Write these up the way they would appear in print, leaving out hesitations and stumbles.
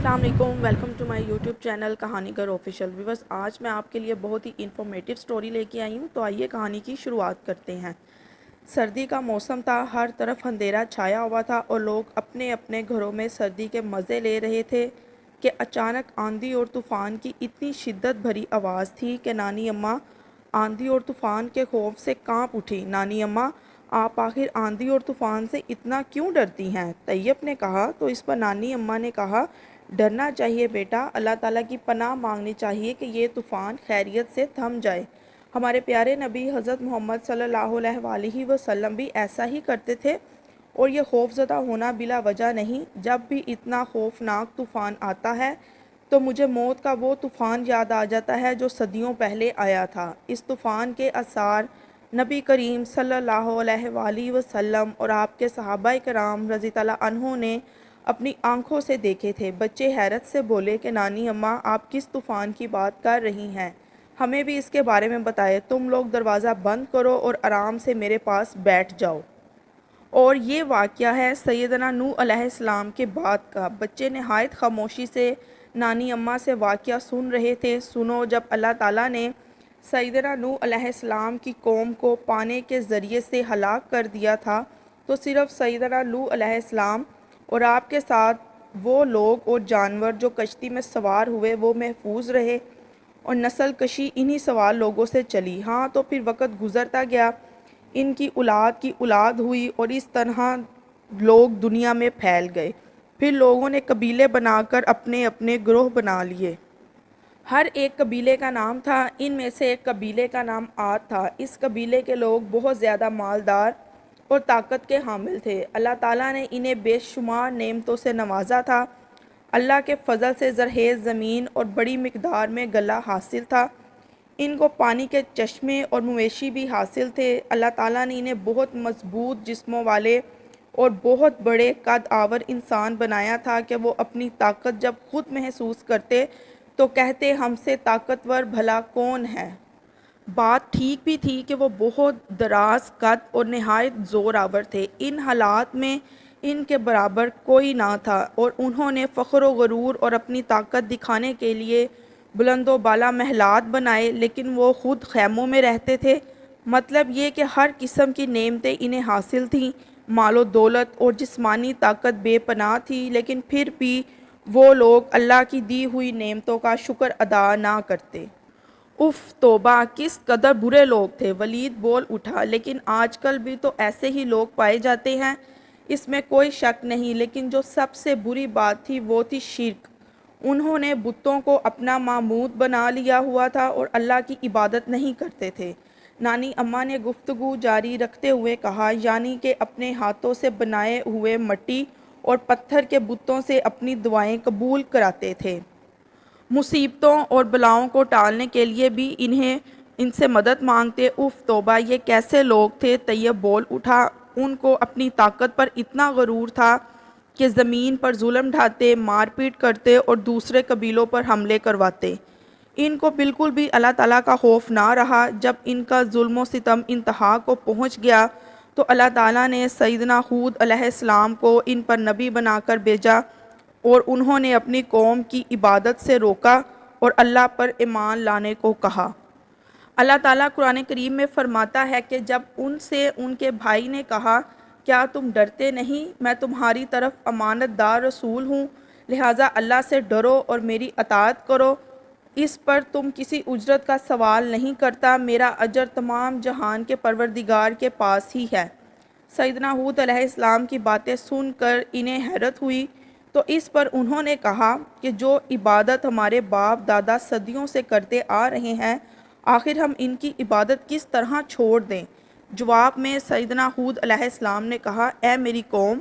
السلام علیکم، welcome to my YouTube channel Kahani Ghar official viewers. آج میں آپ کے لیے بہت ہی انفارمیٹیو سٹوری لے کے آئی ہوں، تو آئیے کہانی کی شروعات کرتے ہیں۔ سردی کا موسم تھا، ہر طرف اندھیرا چھایا ہوا تھا اور لوگ اپنے اپنے گھروں میں سردی کے مزے لے رہے تھے کہ اچانک آندھی اور طوفان کی اتنی شدت بھری آواز تھی کہ نانی اماں آندھی اور طوفان کے خوف سے کانپ اٹھی۔ نانی اماں، آپ آخر آندھی اور طوفان سے اتنا کیوں ڈرتی ہیں؟ طیب نے کہا۔ تو اس پر نانی اماں نے کہا، ڈرنا چاہیے بیٹا، اللہ تعالیٰ کی پناہ مانگنی چاہیے کہ یہ طوفان خیریت سے تھم جائے۔ ہمارے پیارے نبی حضرت محمد صلی اللہ علیہ وآلہ وسلم بھی ایسا ہی کرتے تھے، اور یہ خوف زدہ ہونا بلا وجہ نہیں۔ جب بھی اتنا خوفناک طوفان آتا ہے تو مجھے موت کا وہ طوفان یاد آ جاتا ہے جو صدیوں پہلے آیا تھا۔ اس طوفان کے آثار نبی کریم صلی اللہ علیہ وآلہ وسلم اور آپ کے صحابہ کرام رضی اللہ عنہ نے اپنی آنکھوں سے دیکھے تھے۔ بچے حیرت سے بولے کہ نانی اماں، آپ کس طوفان کی بات کر رہی ہیں؟ ہمیں بھی اس کے بارے میں بتائے۔ تم لوگ دروازہ بند کرو اور آرام سے میرے پاس بیٹھ جاؤ۔ اور یہ واقعہ ہے سیدنا نوح علیہ السلام کے بعد کا۔ بچے نہایت خاموشی سے نانی اماں سے واقعہ سن رہے تھے۔ سنو، جب اللہ تعالیٰ نے سیدنا نوح علیہ السلام کی قوم کو پانی کے ذریعے سے ہلاک کر دیا تھا، تو صرف سیدنا نوح علیہ السلام اور آپ کے ساتھ وہ لوگ اور جانور جو کشتی میں سوار ہوئے وہ محفوظ رہے، اور نسل کشی انہی سوار لوگوں سے چلی۔ ہاں، تو پھر وقت گزرتا گیا، ان کی اولاد ہوئی، اور اس طرح لوگ دنیا میں پھیل گئے۔ پھر لوگوں نے قبیلے بنا کر اپنے اپنے گروہ بنا لیے۔ ہر ایک قبیلے کا نام تھا۔ ان میں سے ایک قبیلے کا نام عاد تھا۔ اس قبیلے کے لوگ بہت زیادہ مالدار اور طاقت کے حامل تھے۔ اللہ تعالیٰ نے انہیں بے شمار نعمتوں سے نوازا تھا۔ اللہ کے فضل سے زرخیز زمین اور بڑی مقدار میں غلہ حاصل تھا۔ ان کو پانی کے چشمے اور مویشی بھی حاصل تھے۔ اللہ تعالیٰ نے انہیں بہت مضبوط جسموں والے اور بہت بڑے قد آور انسان بنایا تھا کہ وہ اپنی طاقت جب خود محسوس کرتے تو کہتے، ہم سے طاقتور بھلا کون ہے؟ بات ٹھیک بھی تھی کہ وہ بہت دراز قد اور نہایت زور آور تھے۔ ان حالات میں ان کے برابر کوئی نہ تھا، اور انہوں نے فخر و غرور اور اپنی طاقت دکھانے کے لیے بلند و بالا محلات بنائے، لیکن وہ خود خیموں میں رہتے تھے۔ مطلب یہ کہ ہر قسم کی نعمتیں انہیں حاصل تھیں، مال و دولت اور جسمانی طاقت بے پناہ تھی، لیکن پھر بھی وہ لوگ اللہ کی دی ہوئی نعمتوں کا شکر ادا نہ کرتے۔ اف توبہ، کس قدر برے لوگ تھے! ولید بول اٹھا۔ لیکن آج کل بھی تو ایسے ہی لوگ پائے جاتے ہیں، اس میں کوئی شک نہیں، لیکن جو سب سے بری بات تھی وہ تھی شرک۔ انہوں نے بتوں کو اپنا معبود بنا لیا ہوا تھا اور اللہ کی عبادت نہیں کرتے تھے۔ نانی اماں نے گفتگو جاری رکھتے ہوئے کہا، یعنی کہ اپنے ہاتھوں سے بنائے ہوئے مٹی اور پتھر کے بتوں سے اپنی دعائیں قبول کراتے تھے۔ مصیبتوں اور بلاؤں کو ٹالنے کے لیے بھی ان سے مدد مانگتے۔ اف توبہ، یہ کیسے لوگ تھے! طیب بول اٹھا۔ ان کو اپنی طاقت پر اتنا غرور تھا کہ زمین پر ظلم ڈھاتے، مار پیٹ کرتے اور دوسرے قبیلوں پر حملے کرواتے۔ ان کو بالکل بھی اللہ تعالیٰ کا خوف نہ رہا۔ جب ان کا ظلم و ستم انتہا کو پہنچ گیا تو اللہ تعالیٰ نے سیدنا ہود علیہ السلام کو ان پر نبی بنا کر بھیجا، اور انہوں نے اپنی قوم کی عبادت سے روکا اور اللہ پر ایمان لانے کو کہا۔ اللہ تعالیٰ قرآن کریم میں فرماتا ہے کہ جب ان سے ان کے بھائی نے کہا، کیا تم ڈرتے نہیں؟ میں تمہاری طرف امانت دار رسول ہوں، لہٰذا اللہ سے ڈرو اور میری اطاعت کرو۔ اس پر تم کسی اجرت کا سوال نہیں کرتا، میرا اجر تمام جہان کے پروردگار کے پاس ہی ہے۔ سیدنا ہود علیہ السلام کی باتیں سن کر انہیں حیرت ہوئی، تو اس پر انہوں نے کہا کہ جو عبادت ہمارے باپ دادا صدیوں سے کرتے آ رہے ہیں، آخر ہم ان کی عبادت کس طرح چھوڑ دیں؟ جواب میں سیدنا ہود علیہ السلام نے کہا، اے میری قوم،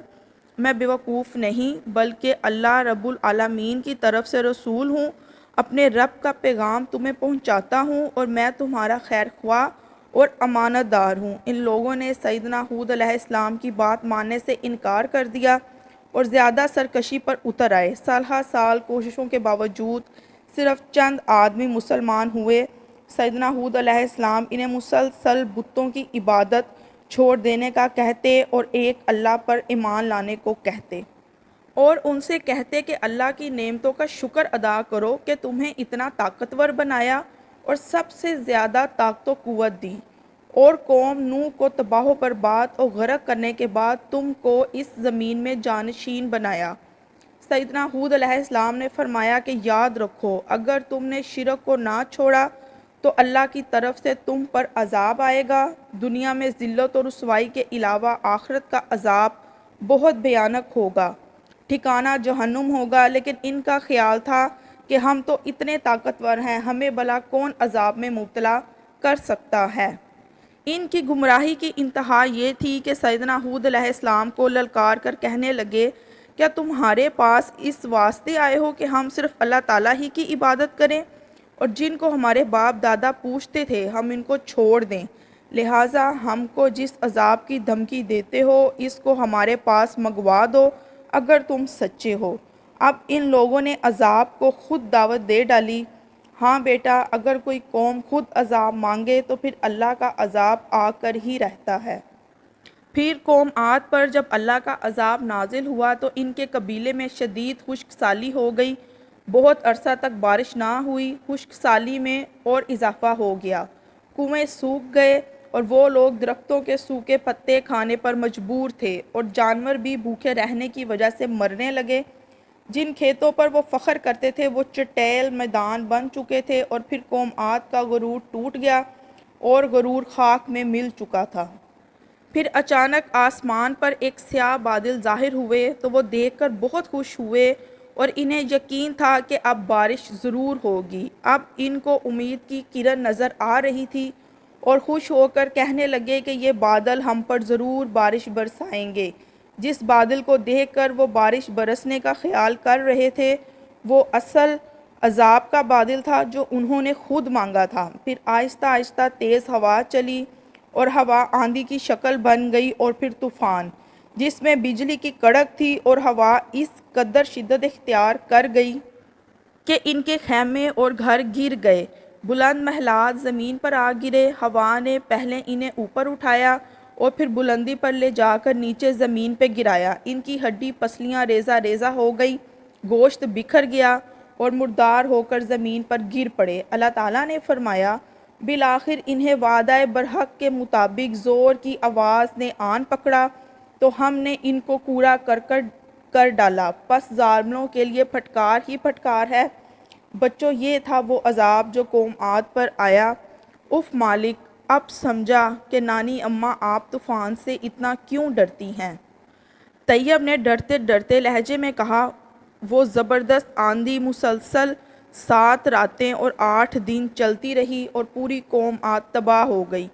میں بیوقوف نہیں بلکہ اللہ رب العالمین کی طرف سے رسول ہوں، اپنے رب کا پیغام تمہیں پہنچاتا ہوں، اور میں تمہارا خیر خواہ اور امانت دار ہوں۔ ان لوگوں نے سیدنا ہود علیہ السلام کی بات ماننے سے انکار کر دیا اور زیادہ سرکشی پر اتر آئے۔ سالہ سال کوششوں کے باوجود صرف چند آدمی مسلمان ہوئے۔ سیدنا ہود علیہ السلام انہیں مسلسل بتوں کی عبادت چھوڑ دینے کا کہتے اور ایک اللہ پر ایمان لانے کو کہتے۔ اور ان سے کہتے کہ اللہ کی نعمتوں کا شکر ادا کرو کہ تمہیں اتنا طاقتور بنایا اور سب سے زیادہ طاقت و قوت دی، اور قوم نوح کو تباہ و برباد اور غرق کرنے کے بعد تم کو اس زمین میں جانشین بنایا۔ سیدنا ہود علیہ السلام نے فرمایا کہ یاد رکھو، اگر تم نے شرک کو نہ چھوڑا تو اللہ کی طرف سے تم پر عذاب آئے گا۔ دنیا میں ذلت و رسوائی کے علاوہ آخرت کا عذاب بہت بھیانک ہوگا، ٹھکانہ جہنم ہوگا۔ لیکن ان کا خیال تھا کہ ہم تو اتنے طاقتور ہیں، ہمیں بھلا کون عذاب میں مبتلا کر سکتا ہے۔ ان کی گمراہی کی انتہا یہ تھی کہ سیدنا ہود علیہ السلام کو للکار کر کہنے لگے، کیا تمہارے پاس اس واسطے آئے ہو کہ ہم صرف اللہ تعالیٰ ہی کی عبادت کریں، اور جن کو ہمارے باپ دادا پوجتے تھے ہم ان کو چھوڑ دیں؟ لہٰذا ہم کو جس عذاب کی دھمکی دیتے ہو اس کو ہمارے پاس منگوا دو اگر تم سچے ہو۔ اب ان لوگوں نے عذاب کو خود دعوت دے ڈالی۔ ہاں بیٹا، اگر کوئی قوم خود عذاب مانگے تو پھر اللہ کا عذاب آ کر ہی رہتا ہے۔ پھر قوم عاد پر جب اللہ کا عذاب نازل ہوا تو ان کے قبیلے میں شدید خشک سالی ہو گئی، بہت عرصہ تک بارش نہ ہوئی، خشک سالی میں اور اضافہ ہو گیا، کنویں سوکھ گئے اور وہ لوگ درختوں کے سوکھے پتے کھانے پر مجبور تھے، اور جانور بھی بھوکے رہنے کی وجہ سے مرنے لگے۔ جن کھیتوں پر وہ فخر کرتے تھے وہ چٹیل میدان بن چکے تھے، اور پھر قوم عاد کا غرور ٹوٹ گیا اور غرور خاک میں مل چکا تھا۔ پھر اچانک آسمان پر ایک سیاہ بادل ظاہر ہوئے تو وہ دیکھ کر بہت خوش ہوئے، اور انہیں یقین تھا کہ اب بارش ضرور ہوگی۔ اب ان کو امید کی کرن نظر آ رہی تھی، اور خوش ہو کر کہنے لگے کہ یہ بادل ہم پر ضرور بارش برسائیں گے۔ جس بادل کو دیکھ کر وہ بارش برسنے کا خیال کر رہے تھے وہ اصل عذاب کا بادل تھا جو انہوں نے خود مانگا تھا۔ پھر آہستہ آہستہ تیز ہوا چلی، اور ہوا آندھی کی شکل بن گئی، اور پھر طوفان جس میں بجلی کی کڑک تھی، اور ہوا اس قدر شدت اختیار کر گئی کہ ان کے خیمے اور گھر گر گئے، بلند محلات زمین پر آ گرے۔ ہوا نے پہلے انہیں اوپر اٹھایا اور پھر بلندی پر لے جا کر نیچے زمین پہ گرایا۔ ان کی ہڈی پسلیاں ریزہ ریزہ ہو گئی، گوشت بکھر گیا اور مردار ہو کر زمین پر گر پڑے۔ اللہ تعالیٰ نے فرمایا، بالآخر انہیں وعدہ برحق کے مطابق زور کی آواز نے آن پکڑا تو ہم نے ان کو کوڑا کرکٹ کر ڈالا، پس ظالموں کے لیے پھٹکار ہی پھٹکار ہے۔ بچوں، یہ تھا وہ عذاب جو قوم عاد پر آیا۔ اف مالک، اب سمجھا کہ نانی اماں آپ طوفان سے اتنا کیوں ڈرتی ہیں؟ طیب نے ڈرتے ڈرتے لہجے میں کہا، وہ زبردست آندھی مسلسل 7 راتیں اور 8 دن چلتی رہی اور پوری قوم عاد تباہ ہو گئی،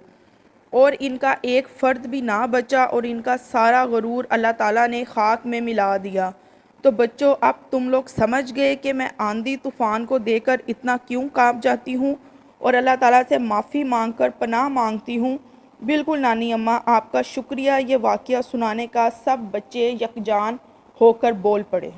اور ان کا ایک فرد بھی نہ بچا، اور ان کا سارا غرور اللہ تعالیٰ نے خاک میں ملا دیا۔ تو بچوں، اب تم لوگ سمجھ گئے کہ میں آندھی طوفان کو دیکھ کر اتنا کیوں کانپ جاتی ہوں اور اللہ تعالیٰ سے معافی مانگ کر پناہ مانگتی ہوں۔ بالکل نانی اماں، آپ کا شکریہ۔ یہ واقعہ سنانے کا سب بچے یکجان ہو کر بول پڑے۔